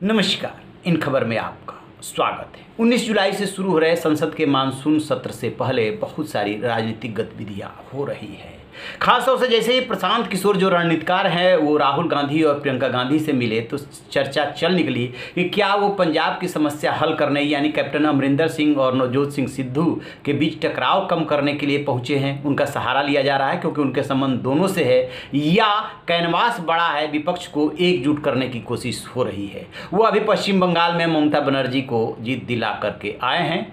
नमस्कार। इन खबर में आपका स्वागत है। 19 जुलाई से शुरू हो रहे संसद के मानसून सत्र से पहले बहुत सारी राजनीतिक गतिविधियां हो रही है। खासतौर से जैसे ही प्रशांत किशोर जो रणनीतिकार हैं वो राहुल गांधी और प्रियंका गांधी से मिले तो चर्चा चल निकली कि क्या वो पंजाब की समस्या हल करने यानी कैप्टन अमरिंदर सिंह और नवजोत सिंह सिद्धू के बीच टकराव कम करने के लिए पहुंचे हैं। उनका सहारा लिया जा रहा है क्योंकि उनके संबंध दोनों से है, या कैनवास बड़ा है, विपक्ष को एकजुट करने की कोशिश हो रही है। वो अभी पश्चिम बंगाल में ममता बनर्जी को जीत दिला करके आए हैं।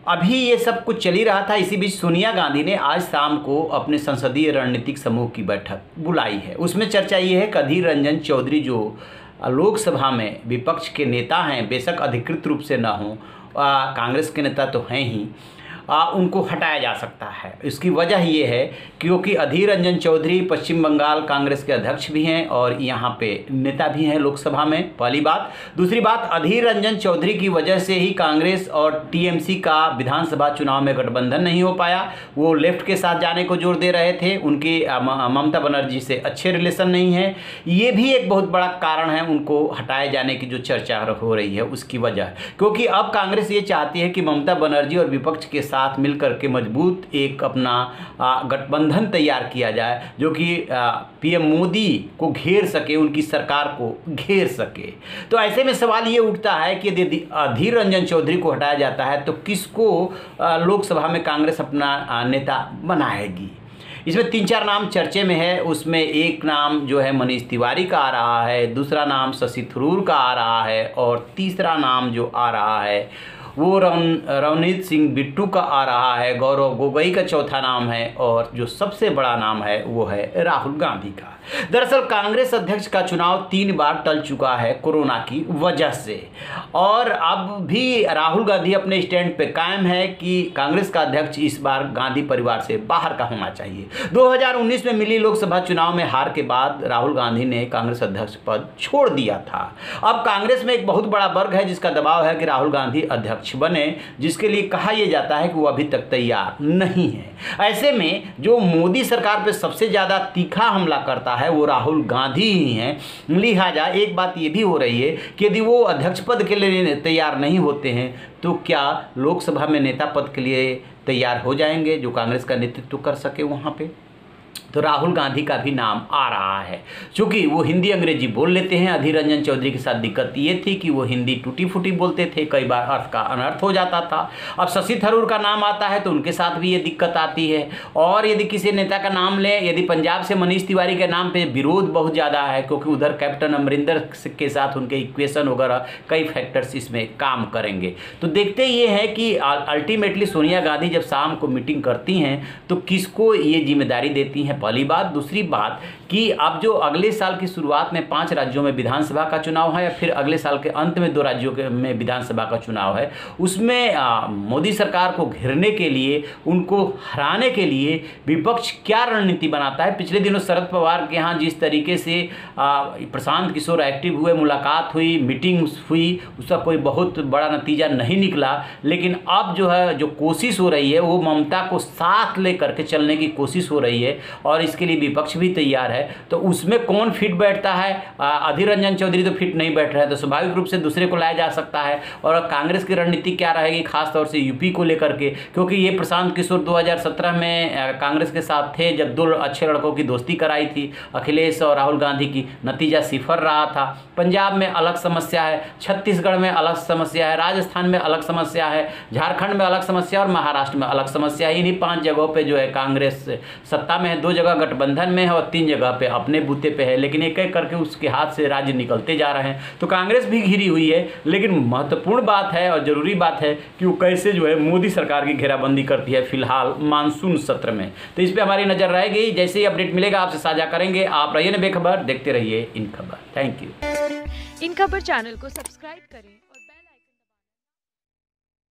अभी ये सब कुछ चल ही रहा था। इसी बीच सोनिया गांधी ने आज शाम को अपने संसदीय रणनीतिक समूह की बैठक बुलाई है। उसमें चर्चा ये है कि अधीर रंजन चौधरी जो लोकसभा में विपक्ष के नेता हैं, बेशक अधिकृत रूप से ना हो, कांग्रेस के नेता तो हैं ही, उनको हटाया जा सकता है। इसकी वजह ये है क्योंकि अधीर रंजन चौधरी पश्चिम बंगाल कांग्रेस के अध्यक्ष भी हैं और यहाँ पे नेता भी हैं लोकसभा में, पहली बात। दूसरी बात, अधीर रंजन चौधरी की वजह से ही कांग्रेस और टीएमसी का विधानसभा चुनाव में गठबंधन नहीं हो पाया। वो लेफ्ट के साथ जाने को जोर दे रहे थे, उनकी ममता बनर्जी से अच्छे रिलेशन नहीं है। ये भी एक बहुत बड़ा कारण है उनको हटाए जाने की जो चर्चा हो रही है उसकी वजह, क्योंकि अब कांग्रेस ये चाहती है कि ममता बनर्जी और विपक्ष के साथ मिलकर के मजबूत एक अपना गठबंधन तैयार किया जाए जो कि पीएम मोदी को घेर सके, उनकी सरकार को घेर सके। तो ऐसे में सवाल ये उठता है कि यदि अधीर रंजन चौधरी को हटाया जाता है तो किसको लोकसभा में कांग्रेस अपना नेता बनाएगी। इसमें 3-4 नाम चर्चे में है। उसमें एक नाम जो है मनीष तिवारी का आ रहा है, दूसरा नाम शशि थरूर का आ रहा है और तीसरा नाम जो आ रहा है वो रवनीत सिंह बिट्टू का आ रहा है। गौरव गोगोई का चौथा नाम है और जो सबसे बड़ा नाम है वो है राहुल गांधी का। दरअसल कांग्रेस अध्यक्ष का चुनाव 3 बार टल चुका है कोरोना की वजह से, और अब भी राहुल गांधी अपने स्टैंड पे कायम है कि कांग्रेस का अध्यक्ष इस बार गांधी परिवार से बाहर का होना चाहिए। 2019 में मिली लोकसभा चुनाव में हार के बाद राहुल गांधी ने कांग्रेस अध्यक्ष पद छोड़ दिया था। अब कांग्रेस में एक बहुत बड़ा वर्ग है जिसका दबाव है कि राहुल गांधी अध्यक्ष बने, जिसके लिए कहा यह जाता है कि वो अभी तक तैयार नहीं है। ऐसे में जो मोदी सरकार पे सबसे ज़्यादा तीखा हमला करता है वो राहुल गांधी ही हैं। लिहाजा एक बात ये भी हो रही है कि यदि वो अध्यक्ष पद के लिए तैयार नहीं होते हैं तो क्या लोकसभा में नेता पद के लिए तैयार हो जाएंगे जो कांग्रेस का नेतृत्व कर सके वहाँ पे। तो राहुल गांधी का भी नाम आ रहा है। चूँकि वो हिंदी अंग्रेजी बोल लेते हैं। अधीर रंजन चौधरी के साथ दिक्कत ये थी कि वो हिंदी टूटी फूटी बोलते थे, कई बार अर्थ का अनर्थ हो जाता था। अब शशि थरूर का नाम आता है तो उनके साथ भी ये दिक्कत आती है। और यदि किसी नेता का नाम लें, यदि पंजाब से मनीष तिवारी के नाम पे विरोध बहुत ज़्यादा है क्योंकि उधर कैप्टन अमरिंदर के साथ उनके इक्वेशन वगैरह कई फैक्टर्स इसमें काम करेंगे। तो देखते ये है कि अल्टीमेटली सोनिया गांधी जब शाम को मीटिंग करती हैं तो किसको ये जिम्मेदारी देती हैं, पहली बात। दूसरी बात कि अब जो अगले साल की शुरुआत में 5 राज्यों में विधानसभा का चुनाव है या फिर अगले साल के अंत में 2 राज्यों में विधानसभा का चुनाव है, उसमें मोदी सरकार को घेरने के लिए, उनको हराने के लिए विपक्ष क्या रणनीति बनाता है। पिछले दिनों शरद पवार के यहाँ जिस तरीके से प्रशांत किशोर एक्टिव हुए, मुलाकात हुई, मीटिंग हुई, उसका कोई बहुत बड़ा नतीजा नहीं निकला। लेकिन अब जो है जो कोशिश हो रही है वो ममता को साथ लेकर के चलने की कोशिश हो रही है और इसके लिए विपक्ष भी तैयार है। तो उसमें कौन फिट बैठता है? अधीर रंजन चौधरी तो फिट नहीं बैठ रहा है, तो स्वाभाविक रूप से दूसरे को लाया जा सकता है। और कांग्रेस की रणनीति क्या रहेगी खासतौर से यूपी को लेकर के, क्योंकि ये प्रशांत किशोर 2017 में कांग्रेस के साथ थे जब 2 अच्छे लड़कों की दोस्ती कराई थी, अखिलेश और राहुल गांधी की। नतीजा सिफर रहा था। पंजाब में अलग समस्या है, छत्तीसगढ़ में अलग समस्या है, राजस्थान में अलग समस्या है, झारखंड में अलग समस्या और महाराष्ट्र में अलग समस्या है। इन्हीं 5 जगहों पर जो है कांग्रेस सत्ता में है, 2 जगह गठबंधन में है और 3 जगह पे अपने बूते पे है। लेकिन एक एक करके उसके हाथ से राज्य निकलते जा रहे हैं। तो कांग्रेस भी घिरी हुई है। लेकिन महत्वपूर्ण बात है और ज़रूरी बात है कि वो कैसे जो है मोदी सरकार की घेराबंदी करती है फिलहाल मानसून सत्र में। तो इस पर हमारी नज़र रहेगी। जैसे ही अपडेट मिलेगा आपसे साझा करेंगे। आप रहिए ना बेखबर, देखते रहिए इन खबर। Thank you. इन खबर चैनल को सब्सक्राइब करें।